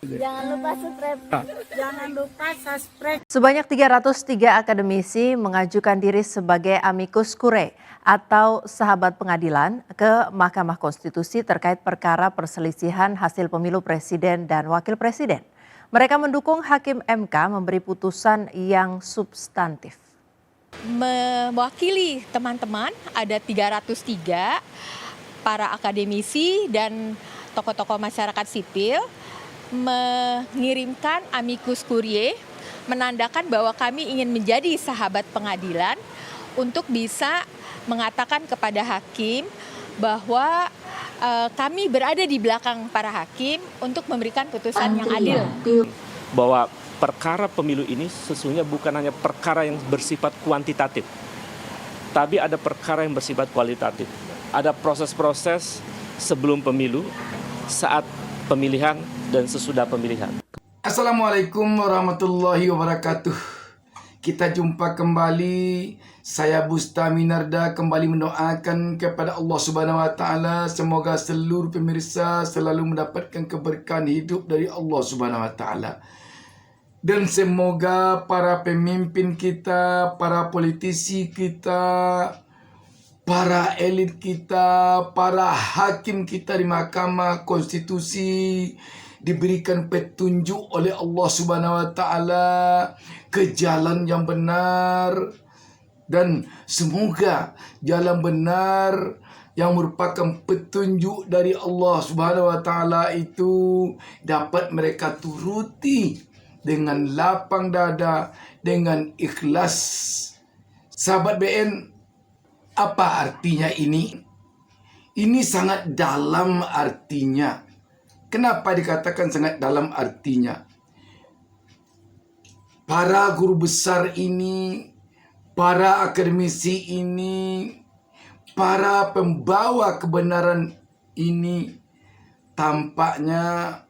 Jangan lupa subscribe. Jangan lupa subscribe. Sebanyak 303 akademisi mengajukan diri sebagai amicus curiae atau sahabat pengadilan ke Mahkamah Konstitusi terkait perkara perselisihan hasil pemilu presiden dan wakil presiden. Mereka mendukung Hakim MK memberi putusan yang substantif. Mewakili teman-teman ada 303 para akademisi dan tokoh-tokoh masyarakat sipil mengirimkan amicus curiae menandakan bahwa kami ingin menjadi sahabat pengadilan untuk bisa mengatakan kepada hakim bahwa kami berada di belakang para hakim untuk memberikan putusan yang adil. Bahwa perkara pemilu ini sesungguhnya bukan hanya perkara yang bersifat kuantitatif, tapi ada perkara yang bersifat kualitatif. Ada proses-proses sebelum pemilu, saat pemilihan, dan sesudah pemilihan. Assalamualaikum warahmatullahi wabarakatuh. Kita jumpa kembali. Saya Busta Minarda kembali mendoakan kepada Allah Subhanahu wa taala semoga seluruh pemirsa selalu mendapatkan keberkahan hidup dari Allah Subhanahu wa taala. Dan semoga para pemimpin kita, para politisi kita, para elit kita, para hakim kita di Mahkamah Konstitusi diberikan petunjuk oleh Allah Subhanahu wa taala ke jalan yang benar, dan semoga jalan benar yang merupakan petunjuk dari Allah Subhanahu wa taala itu dapat mereka turuti dengan lapang dada, dengan ikhlas. Sahabat BN, apa artinya ini? Ini sangat dalam artinya. Kenapa dikatakan sangat dalam artinya? Para guru besar ini, para akademisi ini, para pembawa kebenaran ini tampaknya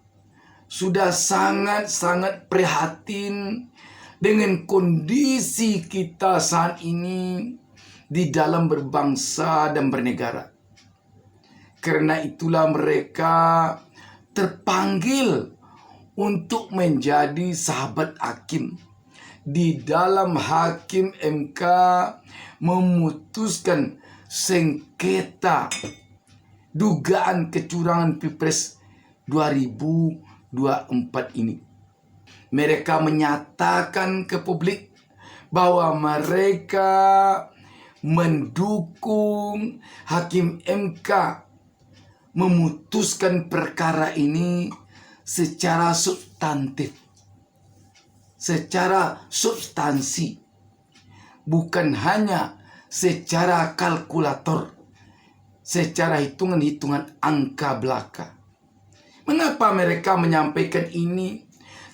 sudah sangat-sangat prihatin dengan kondisi kita saat ini di dalam berbangsa dan bernegara. Karena itulah mereka terpanggil untuk menjadi sahabat hakim. Di dalam Hakim MK memutuskan sengketa dugaan kecurangan Pilpres 2024 ini. Mereka menyatakan ke publik bahwa mereka mendukung Hakim MK memutuskan perkara ini secara substantif, secara substansi, bukan hanya secara kalkulator, secara hitungan-hitungan angka belaka. Mengapa mereka menyampaikan ini?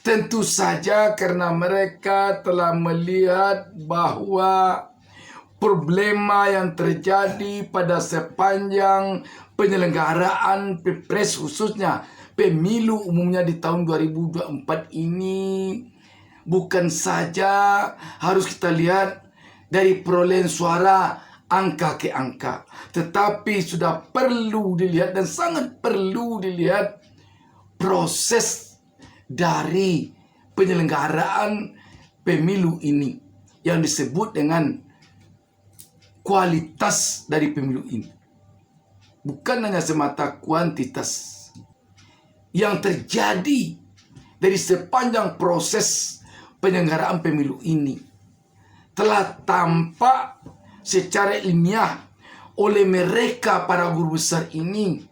Tentu saja karena mereka telah melihat bahwa problema yang terjadi pada sepanjang penyelenggaraan Pilpres, khususnya pemilu umumnya di tahun 2024 ini, bukan saja harus kita lihat dari perolehan suara angka ke angka, tetapi sudah perlu dilihat dan sangat perlu dilihat proses dari penyelenggaraan pemilu ini yang disebut dengan kualitas dari pemilu ini. Bukan hanya semata kuantitas. Yang terjadi dari sepanjang proses penyelenggaraan pemilu ini telah tampak secara ilmiah oleh mereka para guru besar ini.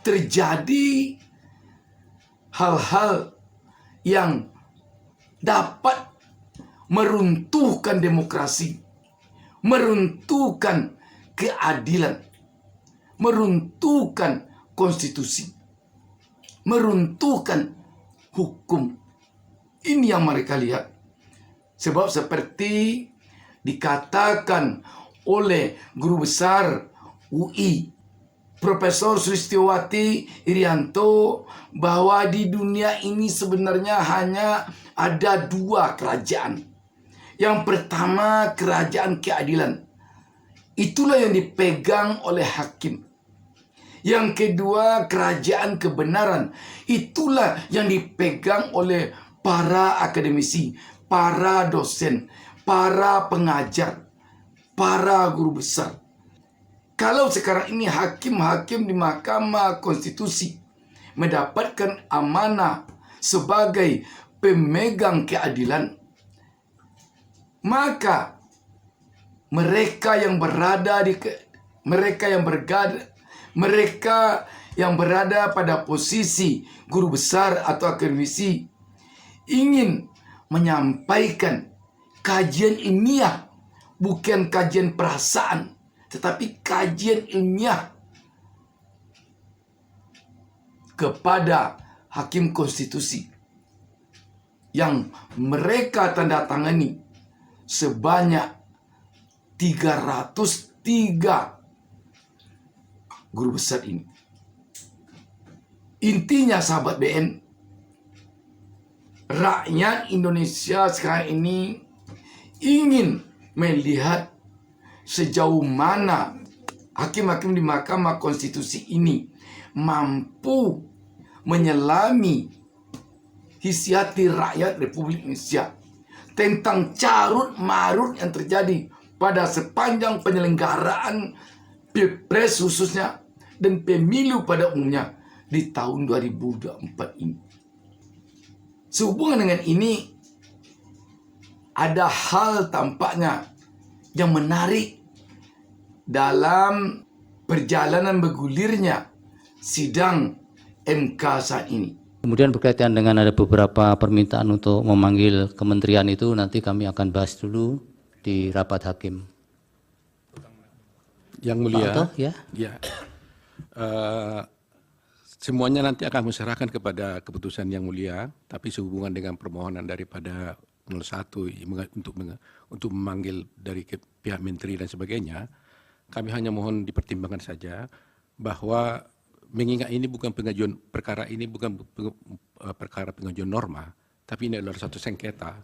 Terjadi hal-hal yang dapat meruntuhkan demokrasi, meruntuhkan keadilan, meruntuhkan konstitusi, meruntuhkan hukum. Ini yang mereka lihat. Sebab seperti dikatakan oleh guru besar UI, Profesor Sulistiowati Irianto, bahwa di dunia ini sebenarnya hanya ada dua kerajaan. Yang pertama, kerajaan keadilan. Itulah yang dipegang oleh hakim. Yang kedua, kerajaan kebenaran. Itulah yang dipegang oleh para akademisi, para dosen, para pengajar, para guru besar. Kalau sekarang ini hakim-hakim di Mahkamah Konstitusi mendapatkan amanah sebagai pemegang keadilan, maka mereka yang berada pada posisi guru besar atau akademisi ingin menyampaikan kajian ilmiah, bukan kajian perasaan, tetapi kajian ilmiah kepada hakim konstitusi yang mereka tanda tangani sebanyak 303 guru besar ini. Intinya sahabat BN, rakyat Indonesia sekarang ini ingin melihat sejauh mana hakim-hakim di Mahkamah Konstitusi ini mampu menyelami isi hati rakyat Republik Indonesia tentang carut marut yang terjadi pada sepanjang penyelenggaraan Pilpres khususnya dan pemilu pada umumnya di tahun 2024 ini. Sehubungan dengan ini, ada hal tampaknya yang menarik dalam perjalanan bergulirnya sidang MK saat ini. Kemudian berkaitan dengan ada beberapa permintaan untuk memanggil kementerian itu, nanti kami akan bahas dulu di rapat hakim. Yang mulia, Pak Oto, ya? Ya, semuanya nanti akan diserahkan kepada keputusan yang mulia, tapi sehubungan dengan permohonan daripada 01 untuk memanggil dari pihak menteri dan sebagainya, kami hanya mohon dipertimbangkan saja bahwa mengingat ini bukan pengajuan perkara ini bukan perkara pengajuan norma, tapi ini adalah satu sengketa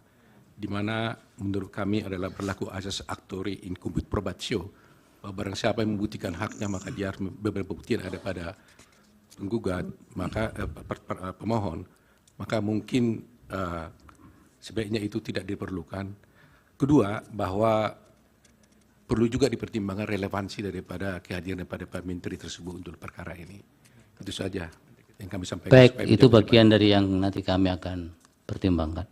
di mana menurut kami adalah berlaku asas actori incumbit probatio. Barang siapa yang membuktikan haknya maka dia harus berbukti ada pada penggugat, maka pemohon, maka mungkin sebaiknya itu tidak diperlukan. Kedua, bahwa perlu juga dipertimbangkan relevansi daripada kehadiran daripada Pak Menteri tersebut untuk perkara ini. Itu saja yang kami sampaikan. Baik, itu bagian dari yang nanti kami akan pertimbangkan.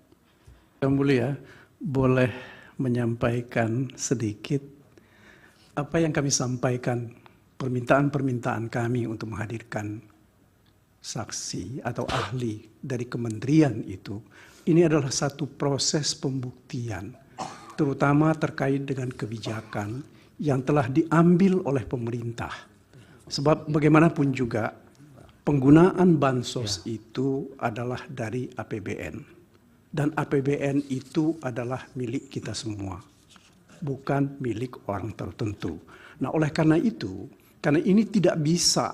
Yang mulia, boleh menyampaikan sedikit apa yang kami sampaikan, permintaan-permintaan kami untuk menghadirkan saksi atau ahli dari kementerian itu. Ini adalah satu proses pembuktian, terutama terkait dengan kebijakan yang telah diambil oleh pemerintah. Sebab bagaimanapun juga penggunaan bansos itu adalah dari APBN. Dan APBN itu adalah milik kita semua, bukan milik orang tertentu. Nah, oleh karena itu, karena ini tidak bisa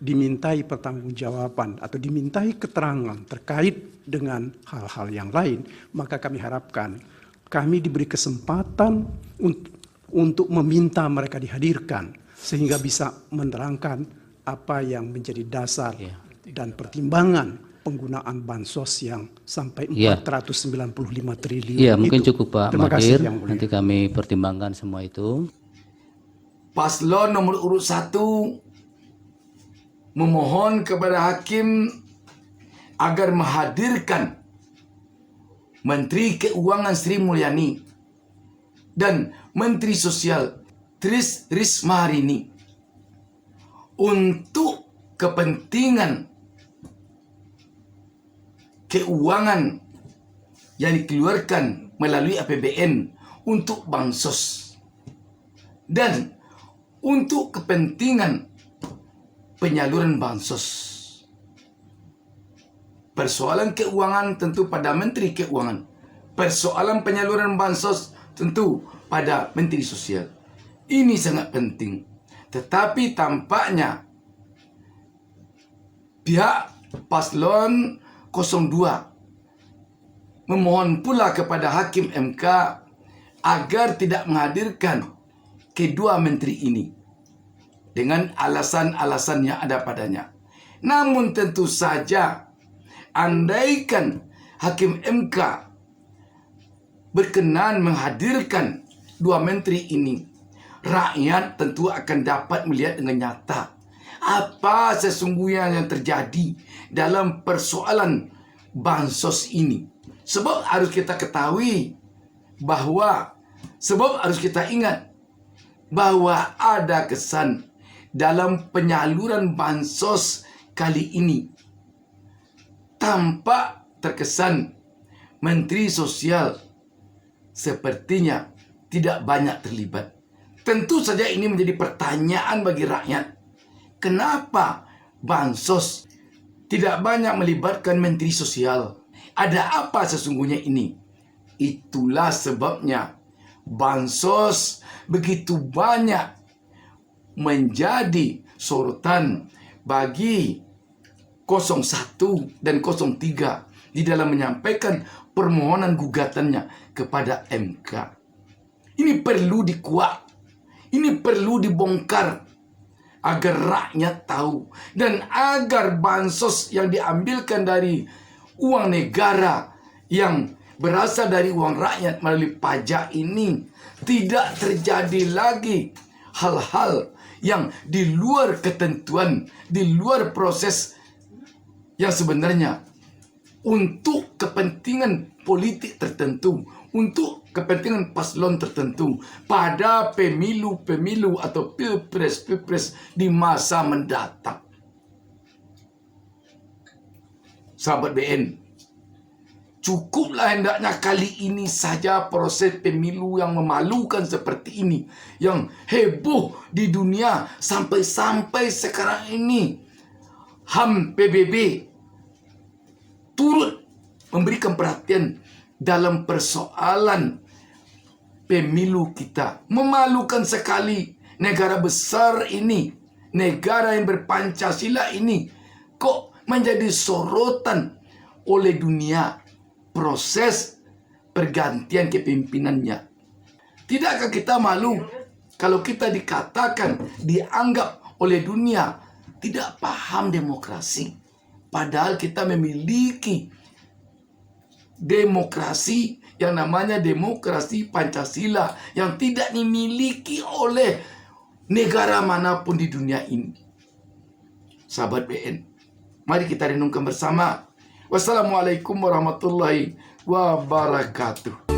dimintai pertanggungjawaban atau dimintai keterangan terkait dengan hal-hal yang lain, maka kami harapkan kami diberi kesempatan untuk meminta mereka dihadirkan sehingga bisa menerangkan apa yang menjadi dasar dan pertimbangan penggunaan bansos yang sampai 495 triliun. Iya, mungkin cukup Pak Mahdir, yang mulia. nanti kami pertimbangkan semua itu. Paslon nomor urut 1 memohon kepada hakim agar menghadirkan Menteri Keuangan Sri Mulyani dan Menteri Sosial Tri Risma Harini untuk kepentingan keuangan yang dikeluarkan melalui APBN untuk bansos dan untuk kepentingan penyaluran bansos. Persoalan keuangan tentu pada Menteri Keuangan. Persoalan penyaluran bansos tentu pada Menteri Sosial. Ini sangat penting. Tetapi tampaknya pihak paslon 02 memohon pula kepada Hakim MK agar tidak menghadirkan kedua menteri ini. dengan alasan-alasan yang ada padanya. Namun tentu saja, andaikan Hakim MK berkenan menghadirkan dua menteri ini, rakyat tentu akan dapat melihat dengan nyata apa sesungguhnya yang terjadi dalam persoalan bansos ini. Sebab harus kita ketahui harus kita ingat bahwa ada kesan dalam penyaluran bansos kali ini. Tampak terkesan Menteri Sosial sepertinya tidak banyak terlibat. Tentu saja ini menjadi pertanyaan bagi rakyat. Kenapa bansos tidak banyak melibatkan Menteri Sosial? Ada apa sesungguhnya ini? Itulah sebabnya bansos begitu banyak menjadi sorotan bagi 01 dan 03 di dalam menyampaikan permohonan gugatannya kepada MK. Ini perlu dikuak, ini perlu dibongkar agar rakyat tahu dan agar bansos yang diambilkan dari uang negara yang berasal dari uang rakyat melalui pajak ini tidak terjadi lagi hal-hal yang di luar ketentuan, di luar proses yang sebenarnya untuk kepentingan politik tertentu, untuk kepentingan paslon tertentu pada pemilu-pemilu atau pilpres-pilpres di masa mendatang. Sahabat BN, cukuplah hendaknya kali ini saja proses pemilu yang memalukan seperti ini, yang heboh di dunia sampai-sampai sekarang ini HAM PBB turut memberikan perhatian dalam persoalan pemilu kita. Memalukan sekali negara besar ini, negara yang berpancasila ini, kok menjadi sorotan oleh dunia proses pergantian kepemimpinannya. Tidakkah kita malu kalau kita dikatakan, dianggap oleh dunia tidak paham demokrasi? Padahal kita memiliki demokrasi yang namanya demokrasi Pancasila yang tidak dimiliki oleh negara manapun di dunia ini. Sahabat BN, mari kita renungkan bersama. Wassalamualaikum warahmatullahi wabarakatuh.